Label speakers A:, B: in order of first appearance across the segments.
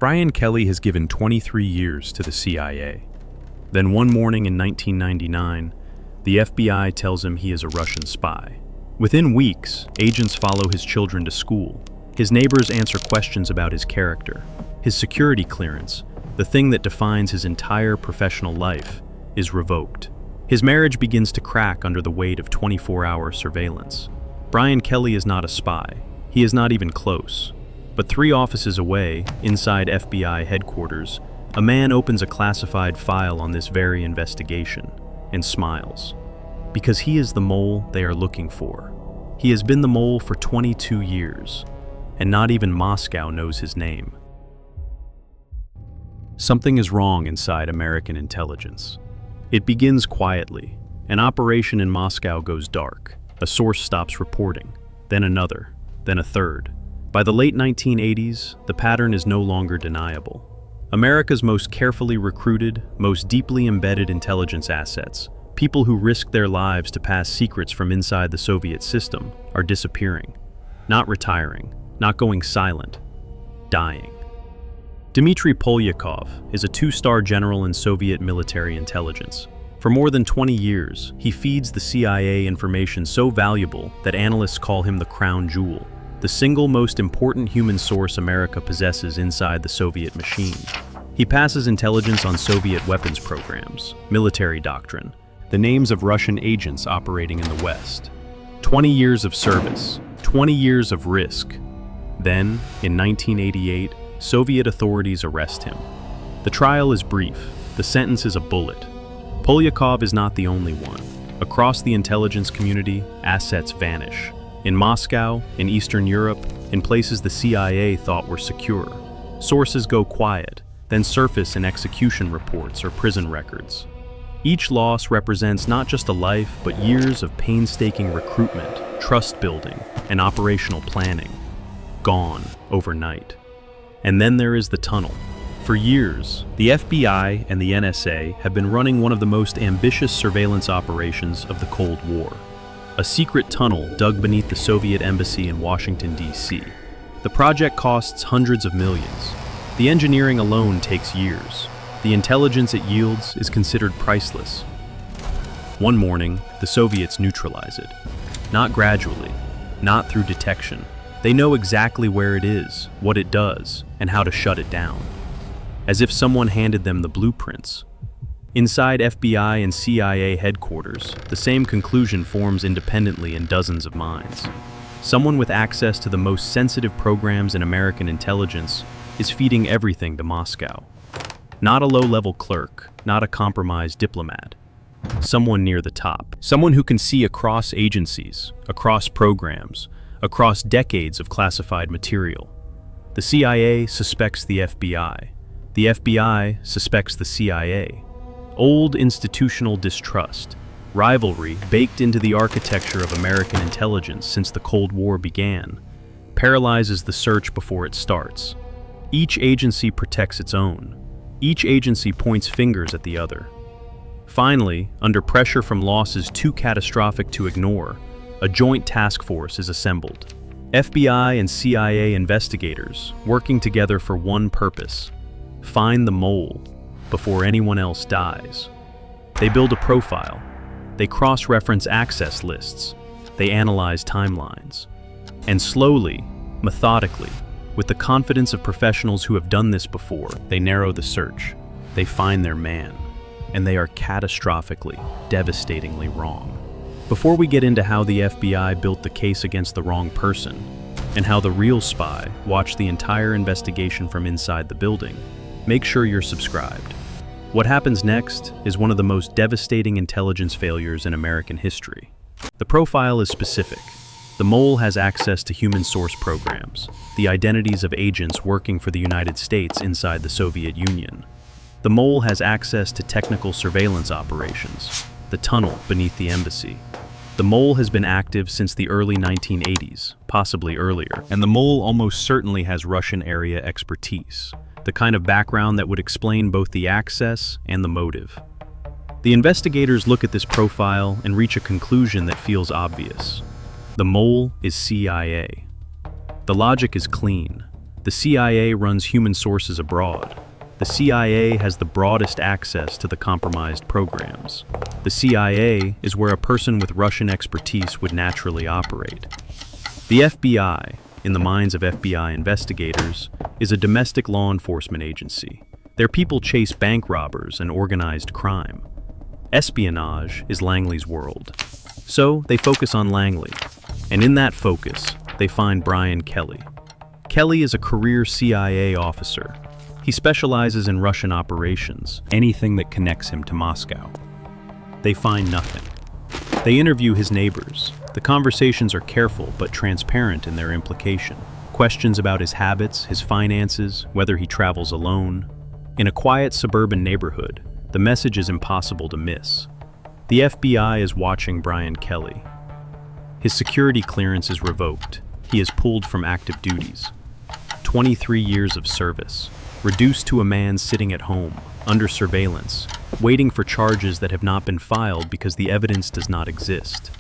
A: Brian Kelly has given 23 years to the CIA. Then one morning in 1999, the FBI tells him he is a Russian spy. Within weeks, agents follow his children to school. His neighbors answer questions about his character. His security clearance, the thing that defines his entire professional life, is revoked. His marriage begins to crack under the weight of 24-hour surveillance. Brian Kelly is not a spy. He is not even close. But 3 offices away, inside FBI headquarters, a man opens a classified file on this very investigation and smiles. Because he is the mole they are looking for. He has been the mole for 22 years, and not even Moscow knows his name. Something is wrong inside American intelligence. It begins quietly. An operation in Moscow goes dark. A source stops reporting, then another, then a third. By the late 1980s, the pattern is no longer deniable. America's most carefully recruited, most deeply embedded intelligence assets, people who risked their lives to pass secrets from inside the Soviet system, are disappearing. Not retiring, not going silent, dying. Dmitry Polyakov is a 2-star general in Soviet military intelligence. For more than 20 years, he feeds the CIA information so valuable that analysts call him the crown jewel, the single most important human source America possesses inside the Soviet machine. He passes intelligence on Soviet weapons programs, military doctrine, the names of Russian agents operating in the West. 20 years of service, 20 years of risk. Then, in 1988, Soviet authorities arrest him. The trial is brief, the sentence is a bullet. Polyakov is not the only one. Across the intelligence community, assets vanish. In Moscow, in Eastern Europe, in places the CIA thought were secure. Sources go quiet, then surface in execution reports or prison records. Each loss represents not just a life, but years of painstaking recruitment, trust building, and operational planning. Gone overnight. And then there is the tunnel. For years, the FBI and the NSA have been running one of the most ambitious surveillance operations of the Cold War. A secret tunnel dug beneath the Soviet embassy in Washington, D.C. The project costs hundreds of millions. The engineering alone takes years. The intelligence it yields is considered priceless. One morning, the Soviets neutralize it. Not gradually, not through detection. They know exactly where it is, what it does, and how to shut it down. As if someone handed them the blueprints. Inside FBI and CIA headquarters, the same conclusion forms independently in dozens of minds. Someone with access to the most sensitive programs in American intelligence is feeding everything to Moscow. Not a low-level clerk, not a compromised diplomat. Someone near the top. Someone who can see across agencies, across programs, across decades of classified material. The CIA suspects the FBI. The FBI suspects the CIA. Old institutional distrust, rivalry baked into the architecture of American intelligence since the Cold War began, paralyzes the search before it starts. Each agency protects its own. Each agency points fingers at the other. Finally, under pressure from losses too catastrophic to ignore, a joint task force is assembled. FBI and CIA investigators working together for one purpose: find the mole before anyone else dies. They build a profile. They cross-reference access lists. They analyze timelines. And slowly, methodically, with the confidence of professionals who have done this before, they narrow the search. They find their man. And they are catastrophically, devastatingly wrong. Before we get into how the FBI built the case against the wrong person, and how the real spy watched the entire investigation from inside the building, make sure you're subscribed. What happens next is one of the most devastating intelligence failures in American history. The profile is specific. The mole has access to human source programs, the identities of agents working for the United States inside the Soviet Union. The mole has access to technical surveillance operations, the tunnel beneath the embassy. The mole has been active since the early 1980s, possibly earlier, and the mole almost certainly has Russian area expertise, the kind of background that would explain both the access and the motive. The investigators look at this profile and reach a conclusion that feels obvious. The mole is CIA. The logic is clean. The CIA runs human sources abroad. The CIA has the broadest access to the compromised programs. The CIA is where a person with Russian expertise would naturally operate. The FBI, in the minds of FBI investigators, is a domestic law enforcement agency. Their people chase bank robbers and organized crime. Espionage is Langley's world. So they focus on Langley, and in that focus, they find Brian Kelly. Kelly is a career CIA officer. He specializes in Russian operations, anything that connects him to Moscow. They find nothing. They interview his neighbors. The conversations are careful but transparent in their implication. Questions about his habits, his finances, whether he travels alone. In a quiet suburban neighborhood, the message is impossible to miss. The FBI is watching Brian Kelly. His security clearance is revoked. He is pulled from active duties. 23 years of service, reduced to a man sitting at home, under surveillance, waiting for charges that have not been filed because the evidence does not exist.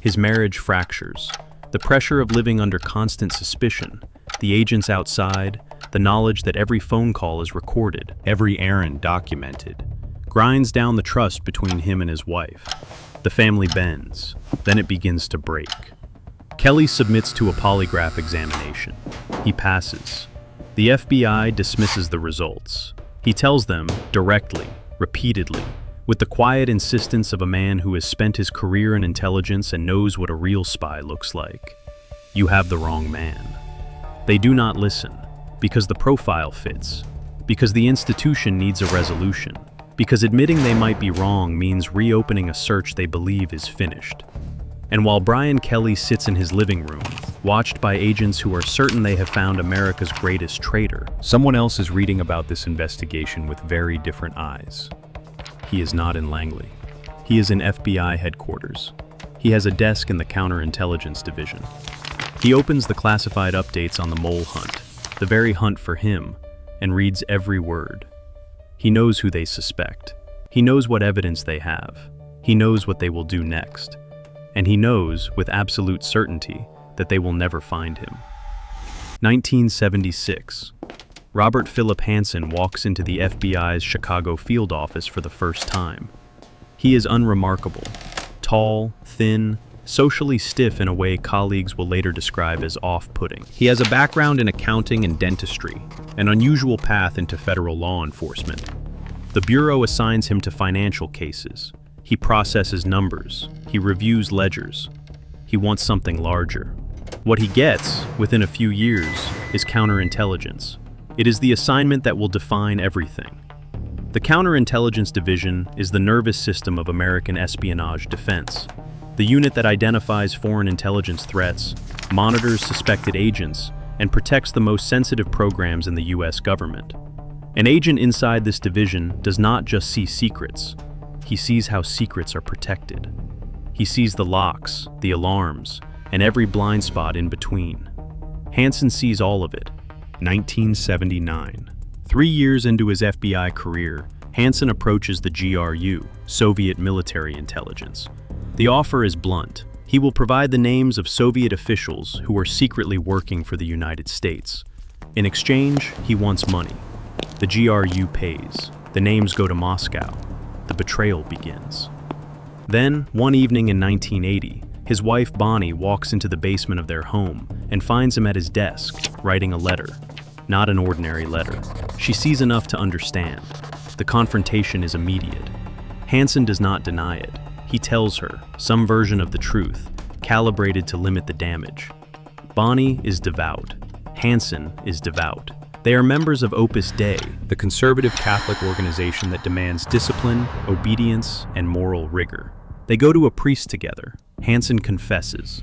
A: His marriage fractures. The pressure of living under constant suspicion, the agents outside, the knowledge that every phone call is recorded, every errand documented, grinds down the trust between him and his wife. The family bends, then it begins to break. Kelly submits to a polygraph examination. He passes. The FBI dismisses the results. He tells them directly, repeatedly, with the quiet insistence of a man who has spent his career in intelligence and knows what a real spy looks like. You have the wrong man. They do not listen, because the profile fits, because the institution needs a resolution, because admitting they might be wrong means reopening a search they believe is finished. And while Brian Kelly sits in his living room, watched by agents who are certain they have found America's greatest traitor, someone else is reading about this investigation with very different eyes. He is not in Langley. He is in FBI headquarters. He has a desk in the counterintelligence division. He opens the classified updates on the mole hunt, the very hunt for him, and reads every word. He knows who they suspect. He knows what evidence they have. He knows what they will do next. And he knows, with absolute certainty, that they will never find him. 1976. Robert Philip Hanssen walks into the FBI's Chicago field office for the first time. He is unremarkable, tall, thin, socially stiff in a way colleagues will later describe as off-putting. He has a background in accounting and dentistry, an unusual path into federal law enforcement. The Bureau assigns him to financial cases. He processes numbers. He reviews ledgers. He wants something larger. What he gets, within a few years, is counterintelligence. It is the assignment that will define everything. The counterintelligence division is the nervous system of American espionage defense, the unit that identifies foreign intelligence threats, monitors suspected agents, and protects the most sensitive programs in the U.S. government. An agent inside this division does not just see secrets. He sees how secrets are protected. He sees the locks, the alarms, and every blind spot in between. Hanssen sees all of it. 1979. 3 years into his FBI career, Hanssen approaches the GRU, Soviet military intelligence. The offer is blunt. He will provide the names of Soviet officials who are secretly working for the United States. In exchange, he wants money. The GRU pays. The names go to Moscow. The betrayal begins. Then, one evening in 1980, his wife Bonnie walks into the basement of their home and finds him at his desk, writing a letter. Not an ordinary letter. She sees enough to understand. The confrontation is immediate. Hanssen does not deny it. He tells her some version of the truth, calibrated to limit the damage. Bonnie is devout. Hanssen is devout. They are members of Opus Dei, the conservative Catholic organization that demands discipline, obedience, and moral rigor. They go to a priest together. Hanssen confesses.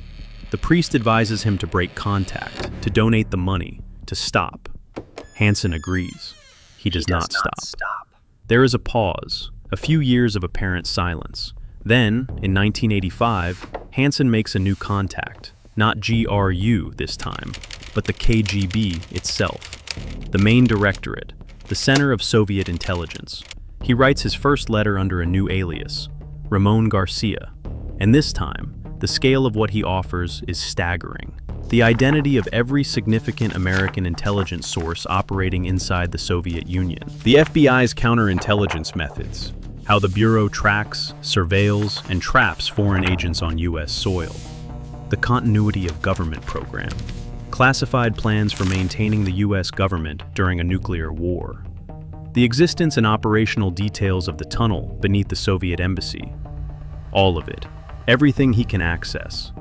A: The priest advises him to break contact, to donate the money, to stop. Hanssen agrees. He does not stop. There is a pause, a few years of apparent silence. Then, in 1985, Hanssen makes a new contact. Not GRU this time, but the KGB itself. The main directorate, the center of Soviet intelligence. He writes his first letter under a new alias, Ramon Garcia. And this time, the scale of what he offers is staggering. the identity of every significant American intelligence source operating inside the Soviet Union, the FBI's counterintelligence methods, how the Bureau tracks, surveils, and traps foreign agents on U.S. soil, the continuity of government program, classified plans for maintaining the U.S. government during a nuclear war, the existence and operational details of the tunnel beneath the Soviet embassy, all of it, everything he can access,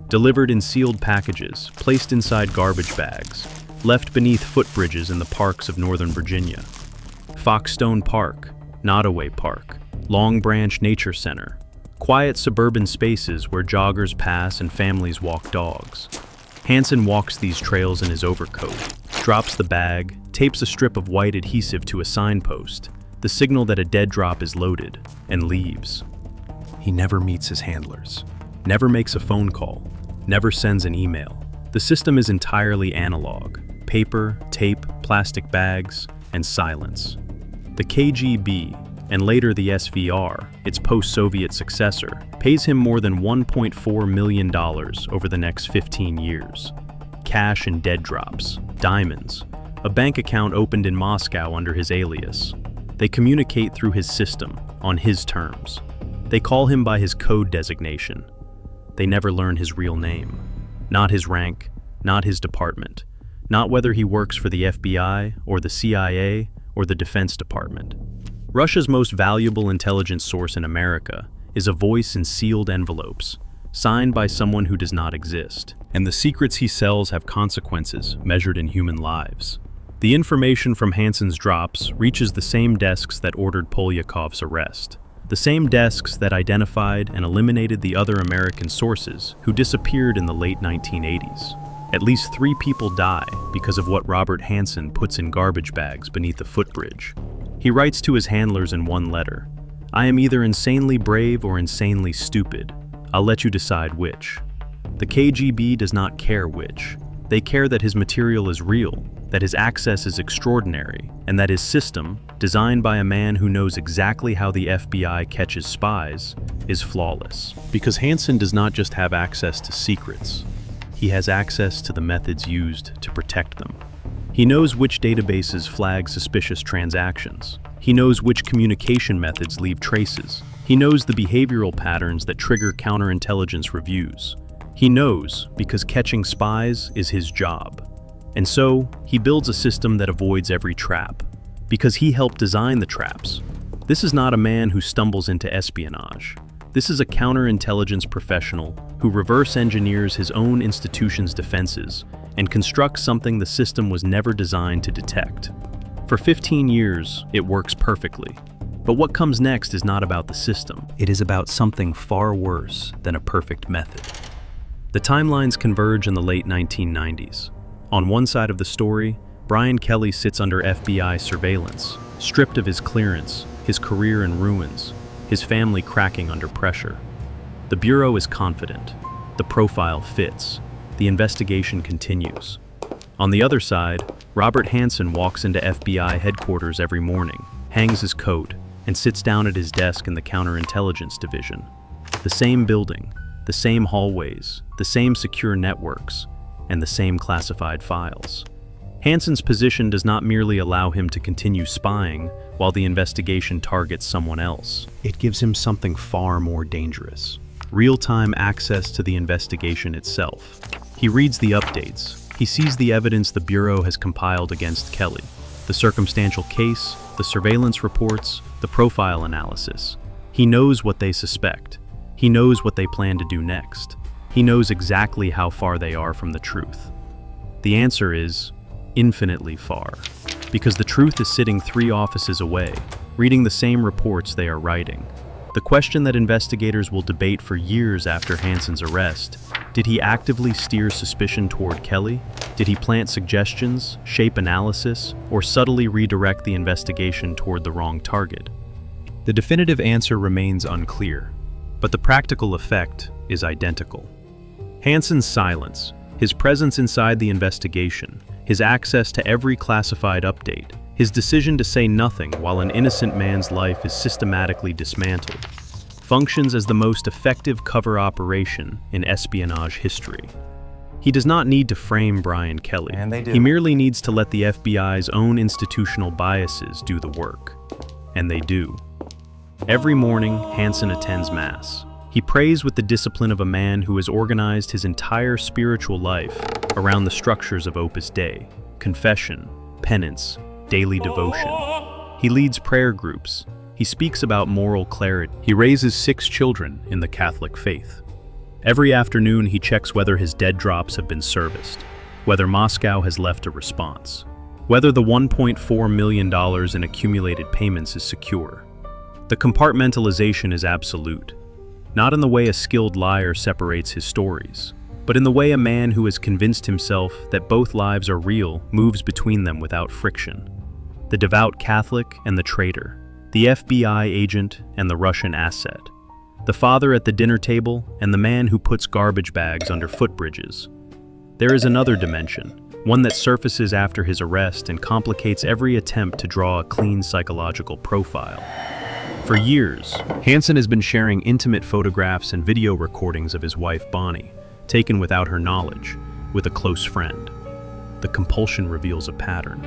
A: delivered in sealed packages, placed inside garbage bags, left beneath footbridges in the parks of Northern Virginia. Foxstone Park, Nottoway Park, Long Branch Nature Center, quiet suburban spaces where joggers pass and families walk dogs. Hanssen walks these trails in his overcoat, drops the bag, tapes a strip of white adhesive to a signpost, the signal that a dead drop is loaded, and leaves. He never meets his handlers, never makes a phone call, never sends an email. The system is entirely analog: paper, tape, plastic bags, and silence. The KGB, and later the SVR, its post-Soviet successor, pays him more than $1.4 million over the next 15 years. Cash and dead drops, diamonds, a bank account opened in Moscow under his alias. They communicate through his system, on his terms. They call him by his code designation. They never learn his real name. Not his rank, not his department, not whether he works for the FBI or the CIA or the Defense Department. Russia's most valuable intelligence source in America is a voice in sealed envelopes, signed by someone who does not exist. And the secrets he sells have consequences measured in human lives. The information from Hanssen's drops reaches the same desks that ordered Polyakov's arrest. The same desks that identified and eliminated the other American sources who disappeared in the late 1980s. At least 3 people die because of what Robert Hanssen puts in garbage bags beneath the footbridge. He writes to his handlers in one letter, "I am either insanely brave or insanely stupid. I'll let you decide which." The KGB does not care which. They care that his material is real, that his access is extraordinary, and that his system, designed by a man who knows exactly how the FBI catches spies, is flawless. Because Hanssen does not just have access to secrets, he has access to the methods used to protect them. He knows which databases flag suspicious transactions. He knows which communication methods leave traces. He knows the behavioral patterns that trigger counterintelligence reviews. He knows because catching spies is his job. And so, he builds a system that avoids every trap, because he helped design the traps. This is not a man who stumbles into espionage. This is a counterintelligence professional who reverse engineers his own institution's defenses and constructs something the system was never designed to detect. For 15 years, it works perfectly. But what comes next is not about the system. It is about something far worse than a perfect method. The timelines converge in the late 1990s. On one side of the story, Brian Kelly sits under FBI surveillance, stripped of his clearance, his career in ruins, his family cracking under pressure. The Bureau is confident. The profile fits. The investigation continues. On the other side, Robert Hanssen walks into FBI headquarters every morning, hangs his coat, and sits down at his desk in the counterintelligence division. The same building, the same hallways, the same secure networks, and the same classified files. Hanssen's position does not merely allow him to continue spying while the investigation targets someone else. It gives him something far more dangerous: real-time access to the investigation itself. He reads the updates. He sees the evidence the Bureau has compiled against Kelly, the circumstantial case, the surveillance reports, the profile analysis. He knows what they suspect. He knows what they plan to do next. He knows exactly how far they are from the truth. The answer is infinitely far, because the truth is sitting 3 offices away, reading the same reports they are writing. The question that investigators will debate for years after Hanssen's arrest: did he actively steer suspicion toward Kelly? Did he plant suggestions, shape analysis, or subtly redirect the investigation toward the wrong target? The definitive answer remains unclear, but the practical effect is identical. Hanssen's silence, his presence inside the investigation, his access to every classified update, his decision to say nothing while an innocent man's life is systematically dismantled, functions as the most effective cover operation in espionage history. He does not need to frame Brian Kelly.
B: And they do.
A: He merely needs to let the FBI's own institutional biases do the work. And they do. Every morning, Hanssen attends Mass. He prays with the discipline of a man who has organized his entire spiritual life around the structures of Opus Dei: confession, penance, daily devotion. He leads prayer groups. He speaks about moral clarity. He raises 6 children in the Catholic faith. Every afternoon, he checks whether his dead drops have been serviced, whether Moscow has left a response, whether the $1.4 million in accumulated payments is secure. The compartmentalization is absolute, not in the way a skilled liar separates his stories, but in the way a man who has convinced himself that both lives are real moves between them without friction. The devout Catholic and the traitor, the FBI agent and the Russian asset, the father at the dinner table and the man who puts garbage bags under footbridges. There is another dimension, one that surfaces after his arrest and complicates every attempt to draw a clean psychological profile. For years, Hanssen has been sharing intimate photographs and video recordings of his wife Bonnie, taken without her knowledge, with a close friend. The compulsion reveals a pattern.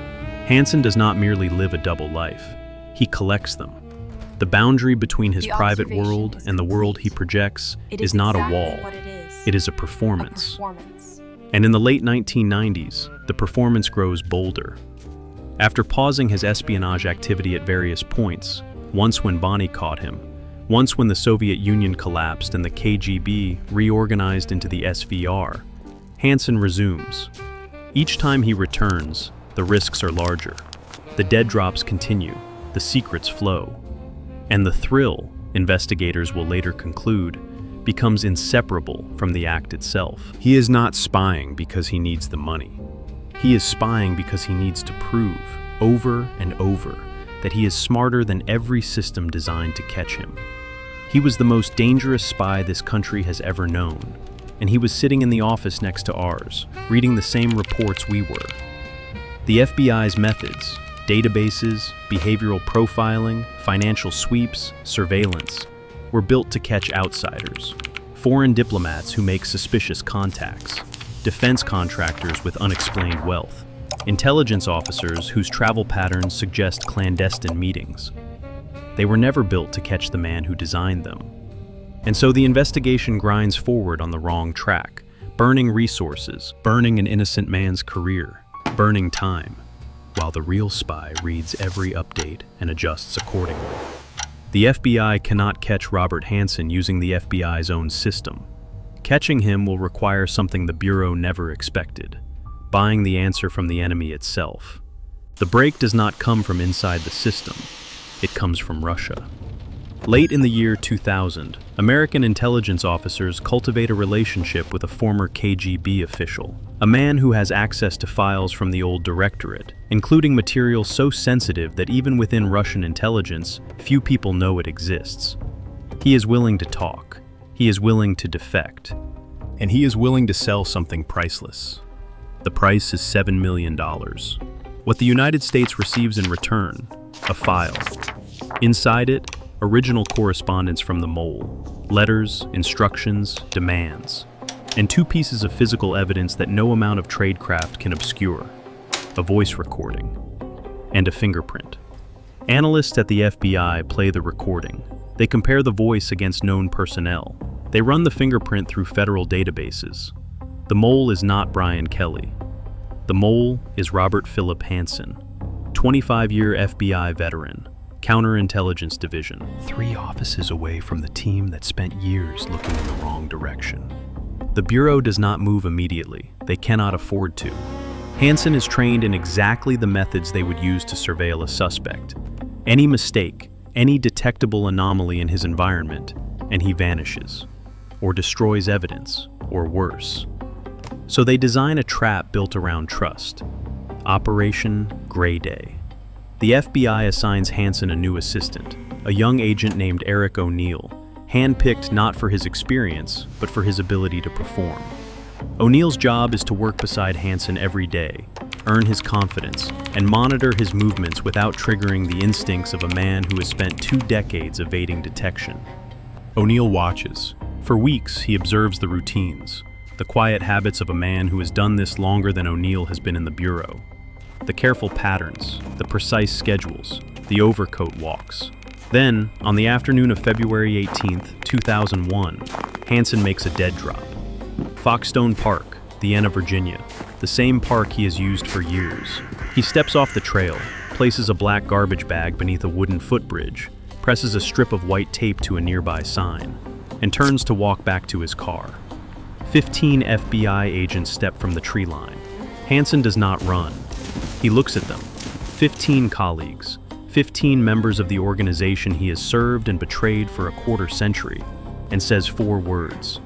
A: Hanssen does not merely live a double life, he collects them. The boundary between his private world and the world he projects is not a wall, it is a performance. And in the late 1990s, the performance grows bolder. After pausing his espionage activity at various points, once when Bonnie caught him, once when the Soviet Union collapsed and the KGB reorganized into the SVR, Hanssen resumes. Each time he returns, the risks are larger. The dead drops continue, the secrets flow. And the thrill, investigators will later conclude, becomes inseparable from the act itself. He is not spying because he needs the money. He is spying because he needs to prove, over and over, that he is smarter than every system designed to catch him. He was the most dangerous spy this country has ever known, and he was sitting in the office next to ours, reading the same reports we were. The FBI's methods, databases, behavioral profiling, financial sweeps, surveillance, were built to catch outsiders, foreign diplomats who make suspicious contacts, defense contractors with unexplained wealth, intelligence officers whose travel patterns suggest clandestine meetings. They were never built to catch the man who designed them. And so the investigation grinds forward on the wrong track, burning resources, burning an innocent man's career, burning time, while the real spy reads every update and adjusts accordingly. The FBI cannot catch Robert Hanssen using the FBI's own system. Catching him will require something the Bureau never expected: buying the answer from the enemy itself. The break does not come from inside the system, it comes from Russia. Late in the year 2000, American intelligence officers cultivate a relationship with a former KGB official, a man who has access to files from the old directorate, including material so sensitive that even within Russian intelligence, few people know it exists. He is willing to talk. He is willing to defect. And he is willing to sell something priceless. The price is $7 million. What the United States receives in return: a file. Inside it, original correspondence from the mole, letters, instructions, demands, and 2 pieces of physical evidence that no amount of tradecraft can obscure: a voice recording and a fingerprint. Analysts at the FBI play the recording. They compare the voice against known personnel. They run the fingerprint through federal databases. The mole is not Brian Kelly. The mole is Robert Philip Hanssen, 25-year FBI veteran, counterintelligence division, 3 offices away from the team that spent years looking in the wrong direction. The Bureau does not move immediately. They cannot afford to. Hanssen is trained in exactly the methods they would use to surveil a suspect. Any mistake, any detectable anomaly in his environment, and he vanishes, or destroys evidence, or worse. So they design a trap built around trust. Operation Gray Day. The FBI assigns Hanssen a new assistant, a young agent named Eric O'Neill, handpicked not for his experience, but for his ability to perform. O'Neill's job is to work beside Hanssen every day, earn his confidence, and monitor his movements without triggering the instincts of a man who has spent 2 decades evading detection. O'Neill watches. For weeks, he observes the routines, the quiet habits of a man who has done this longer than O'Neill has been in the bureau. The careful patterns, the precise schedules, the overcoat walks. Then, on the afternoon of February 18, 2001, Hanssen makes a dead drop. Foxstone Park, Vienna, Virginia, the same park he has used for years. He steps off the trail, places a black garbage bag beneath a wooden footbridge, presses a strip of white tape to a nearby sign, and turns to walk back to his car. 15 FBI agents step from the tree line. Hanssen does not run. He looks at them. 15 colleagues, 15 members of the organization he has served and betrayed for a quarter century, and says 4 words.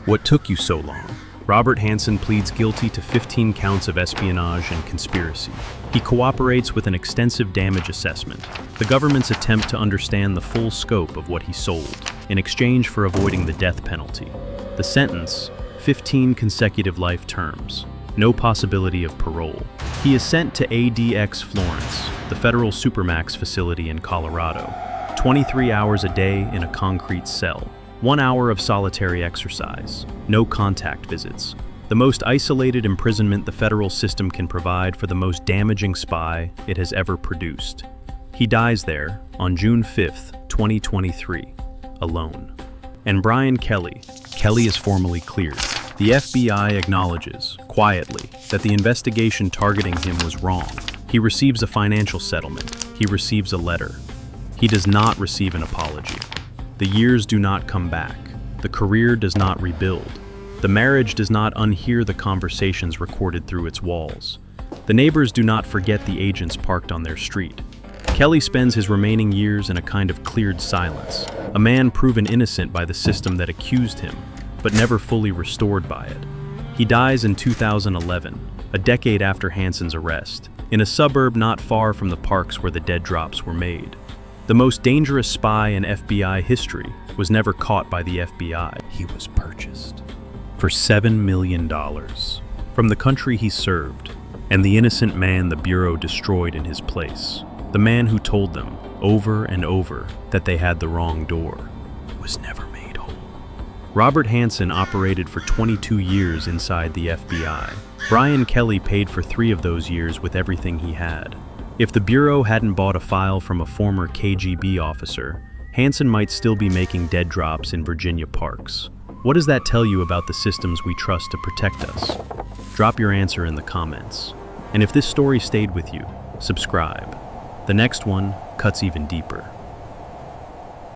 A: "What took you so long?" Robert Hanssen pleads guilty to 15 counts of espionage and conspiracy. He cooperates with an extensive damage assessment, the government's attempt to understand the full scope of what he sold, in exchange for avoiding the death penalty. The sentence, 15 consecutive life terms, no possibility of parole. He is sent to ADX Florence, the federal supermax facility in Colorado, 23 hours a day in a concrete cell. 1 hour of solitary exercise, no contact visits. The most isolated imprisonment the federal system can provide for the most damaging spy it has ever produced. He dies there on June 5, 2023, alone. And Brian Kelly is formally cleared. The FBI acknowledges, quietly, that the investigation targeting him was wrong. He receives a financial settlement. He receives a letter. He does not receive an apology. The years do not come back. The career does not rebuild. The marriage does not unhear the conversations recorded through its walls. The neighbors do not forget the agents parked on their street. Kelly spends his remaining years in a kind of cleared silence, a man proven innocent by the system that accused him, but never fully restored by it. He dies in 2011, a decade after Hanssen's arrest, in a suburb not far from the parks where the dead drops were made. The most dangerous spy in FBI history was never caught by the FBI. He was purchased for $7 million from the country he served and the innocent man the Bureau destroyed in his place. The man who told them over and over that they had the wrong door was never made whole. Robert Hanssen operated for 22 years inside the FBI. Brian Kelly paid for 3 of those years with everything he had. If the Bureau hadn't bought a file from a former KGB officer, Hanssen might still be making dead drops in Virginia parks. What does that tell you about the systems we trust to protect us? Drop your answer in the comments. And if this story stayed with you, subscribe. The next one cuts even deeper.